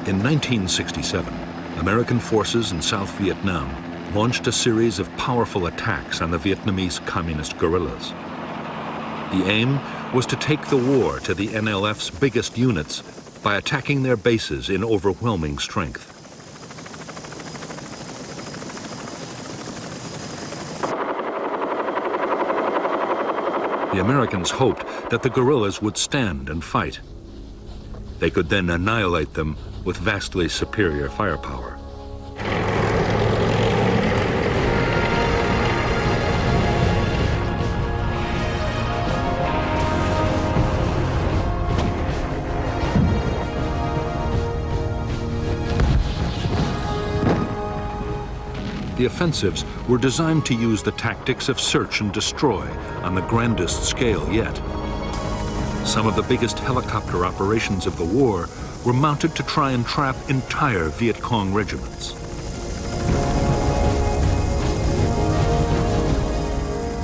In 1967, American forces in South Vietnam launched a series of powerful attacks on the Vietnamese communist guerrillas. The aim was to take the war to the NLF's biggest units by attacking their bases in overwhelming strength. The Americans hoped that the guerrillas would stand and fight. They could then annihilate them with vastly superior firepower. The offensives were designed to use the tactics of search and destroy on the grandest scale yet. Some of the biggest helicopter operations of the war were mounted to try and trap entire Viet Cong regiments.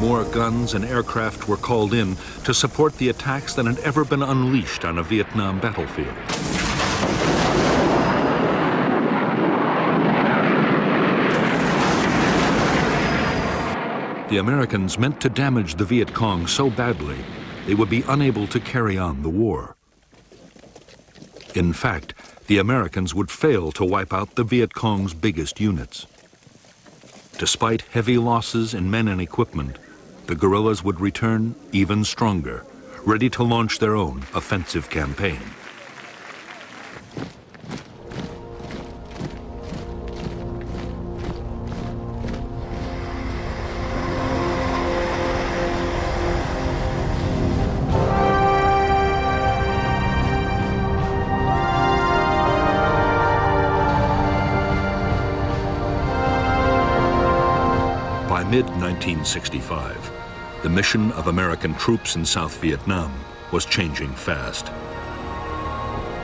More guns and aircraft were called in to support the attacks than had ever been unleashed on a Vietnam battlefield. The Americans meant to damage the Viet Cong so badly they would be unable to carry on the war. In fact, the Americans would fail to wipe out the Viet Cong's biggest units. Despite heavy losses in men and equipment, the guerrillas would return even stronger, ready to launch their own offensive campaign. By mid-1965, the mission of American troops in South Vietnam was changing fast.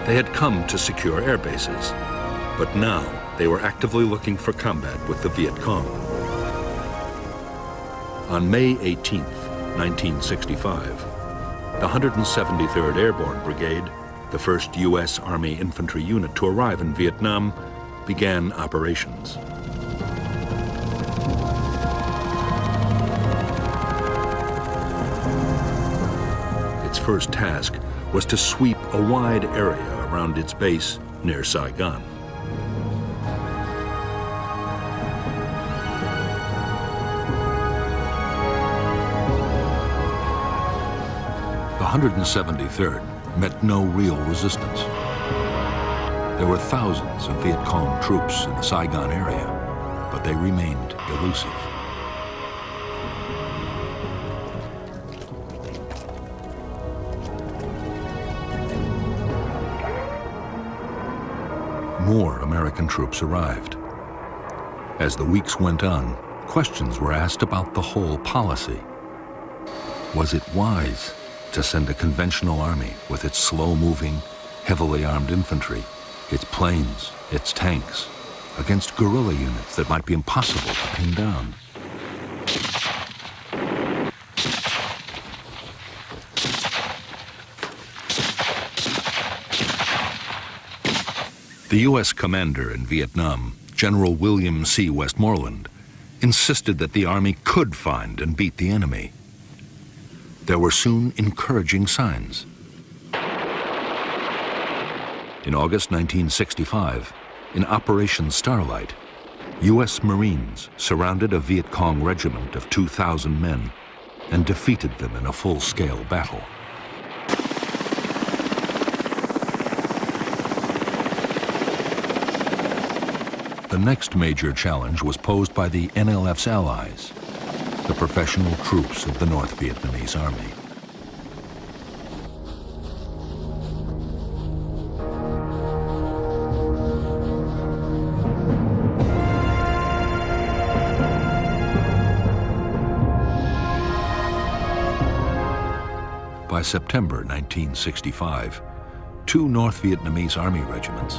They had come to secure air bases, but now they were actively looking for combat with the Viet Cong. On May 18, 1965, the 173rd Airborne Brigade, the first U.S. Army infantry unit to arrive in Vietnam, began operations. Its first task was to sweep a wide area around its base near Saigon. The 173rd met no real resistance. There were thousands of Viet Cong troops in the Saigon area, but they remained elusive. More American troops arrived. As the weeks went on, questions were asked about the whole policy. Was it wise to send a conventional army with its slow-moving, heavily armed infantry, its planes, its tanks, against guerrilla units that might be impossible to pin down? The U.S. commander in Vietnam, General William C. Westmoreland, insisted that the Army could find and beat the enemy. There were soon encouraging signs. In August 1965, in Operation Starlight, U.S. Marines surrounded a Viet Cong regiment of 2,000 men and defeated them in a full-scale battle. The next major challenge was posed by the NLF's allies, the professional troops of the North Vietnamese Army. By September 1965, two North Vietnamese Army regiments,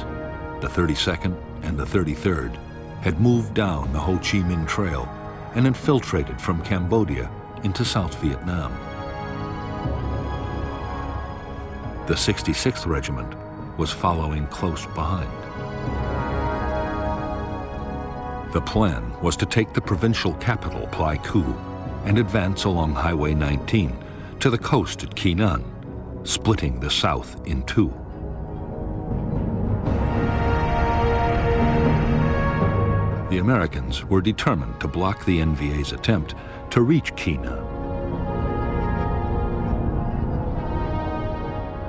the 32nd and the 33rd, had moved down the Ho Chi Minh Trail and infiltrated from Cambodia into South Vietnam. The 66th Regiment, was following close behind. The plan was to take the provincial capital, Pleiku, and advance along Highway 19 to the coast at Kinan, splitting the South in two. The Americans were determined to block the NVA's attempt to reach Kinan.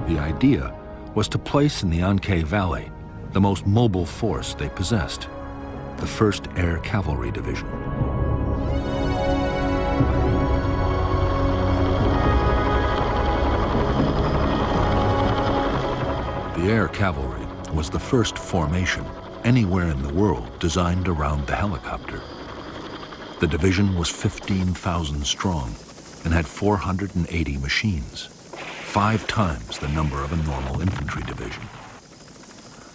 The idea was to place in the Anke Valley the most mobile force they possessed, the 1st Air Cavalry Division. The Air Cavalry was the first formation anywhere in the world designed around the helicopter. The division was 15,000 strong and had 480 machines, 5 times the number of a normal infantry division.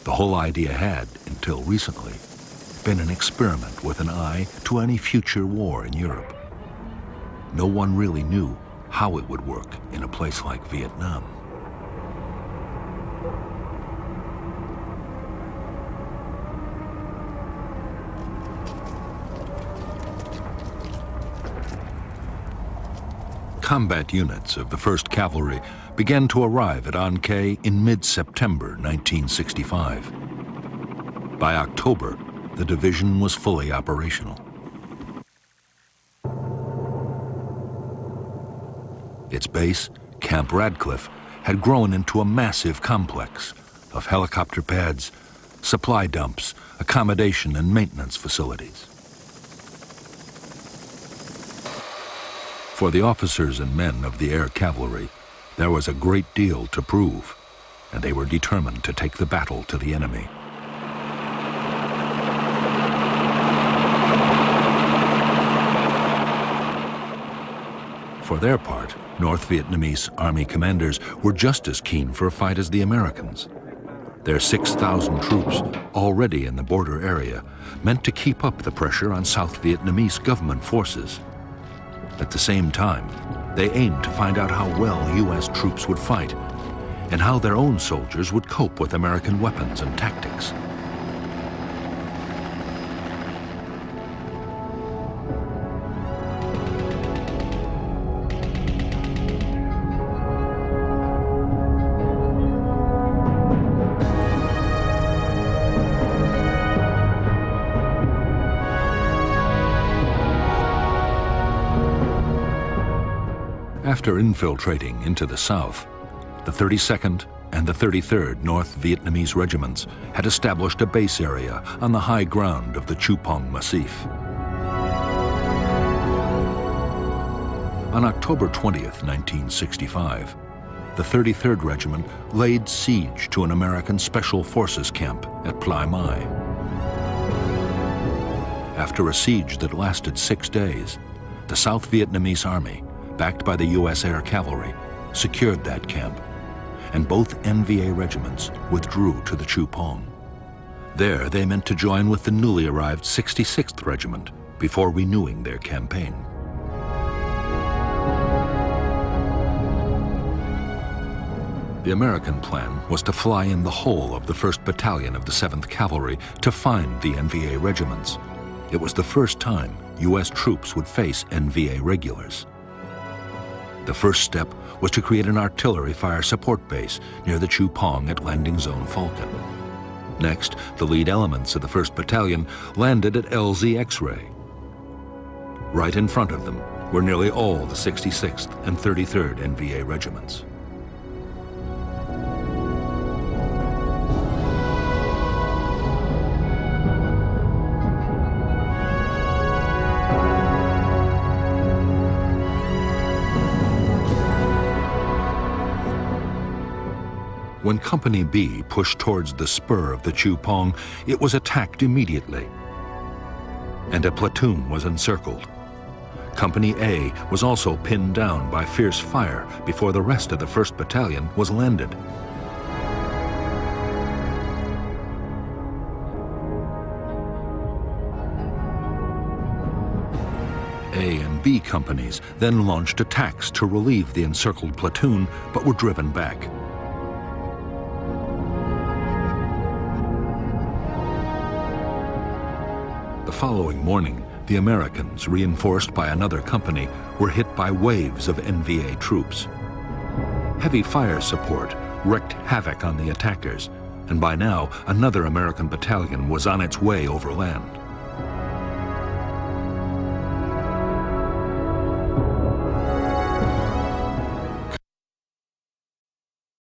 The whole idea had, until recently, been an experiment with an eye to any future war in Europe. No one really knew how it would work in a place like Vietnam. Combat units of the 1st Cavalry began to arrive at Anke in mid-September 1965. By October, the division was fully operational. Its base, Camp Radcliffe, had grown into a massive complex of helicopter pads, supply dumps, accommodation and maintenance facilities. For the officers and men of the Air Cavalry, there was a great deal to prove, and they were determined to take the battle to the enemy. For their part, North Vietnamese Army commanders were just as keen for a fight as the Americans. Their 6,000 troops, already in the border area, meant to keep up the pressure on South Vietnamese government forces. At the same time, they aimed to find out how well U.S. troops would fight and how their own soldiers would cope with American weapons and tactics. After infiltrating into the south, the 32nd and the 33rd North Vietnamese regiments had established a base area on the high ground of the Chupong Massif. On October 20th, 1965, the 33rd Regiment laid siege to an American Special Forces camp at Plai Mai. After a siege that lasted 6 days, the South Vietnamese Army, backed by the U.S. Air Cavalry, secured that camp, and both NVA regiments withdrew to the Chupong. There, they meant to join with the newly arrived 66th Regiment before renewing their campaign. The American plan was to fly in the whole of the 1st Battalion of the 7th Cavalry to find the NVA regiments. It was the first time U.S. troops would face NVA regulars. The first step was to create an artillery fire support base near the Chupong at Landing Zone Falcon. Next, the lead elements of the 1st Battalion landed at LZ X-Ray. Right in front of them were nearly all the 66th and 33rd NVA regiments. When Company B pushed towards the spur of the Chupong, it was attacked immediately, and a platoon was encircled. Company A was also pinned down by fierce fire before the rest of the 1st Battalion was landed. A and B companies then launched attacks to relieve the encircled platoon, but were driven back. following morning, the Americans, reinforced by another company, were hit by waves of NVA troops. Heavy fire support wreaked havoc on the attackers, and by now another American battalion was on its way overland.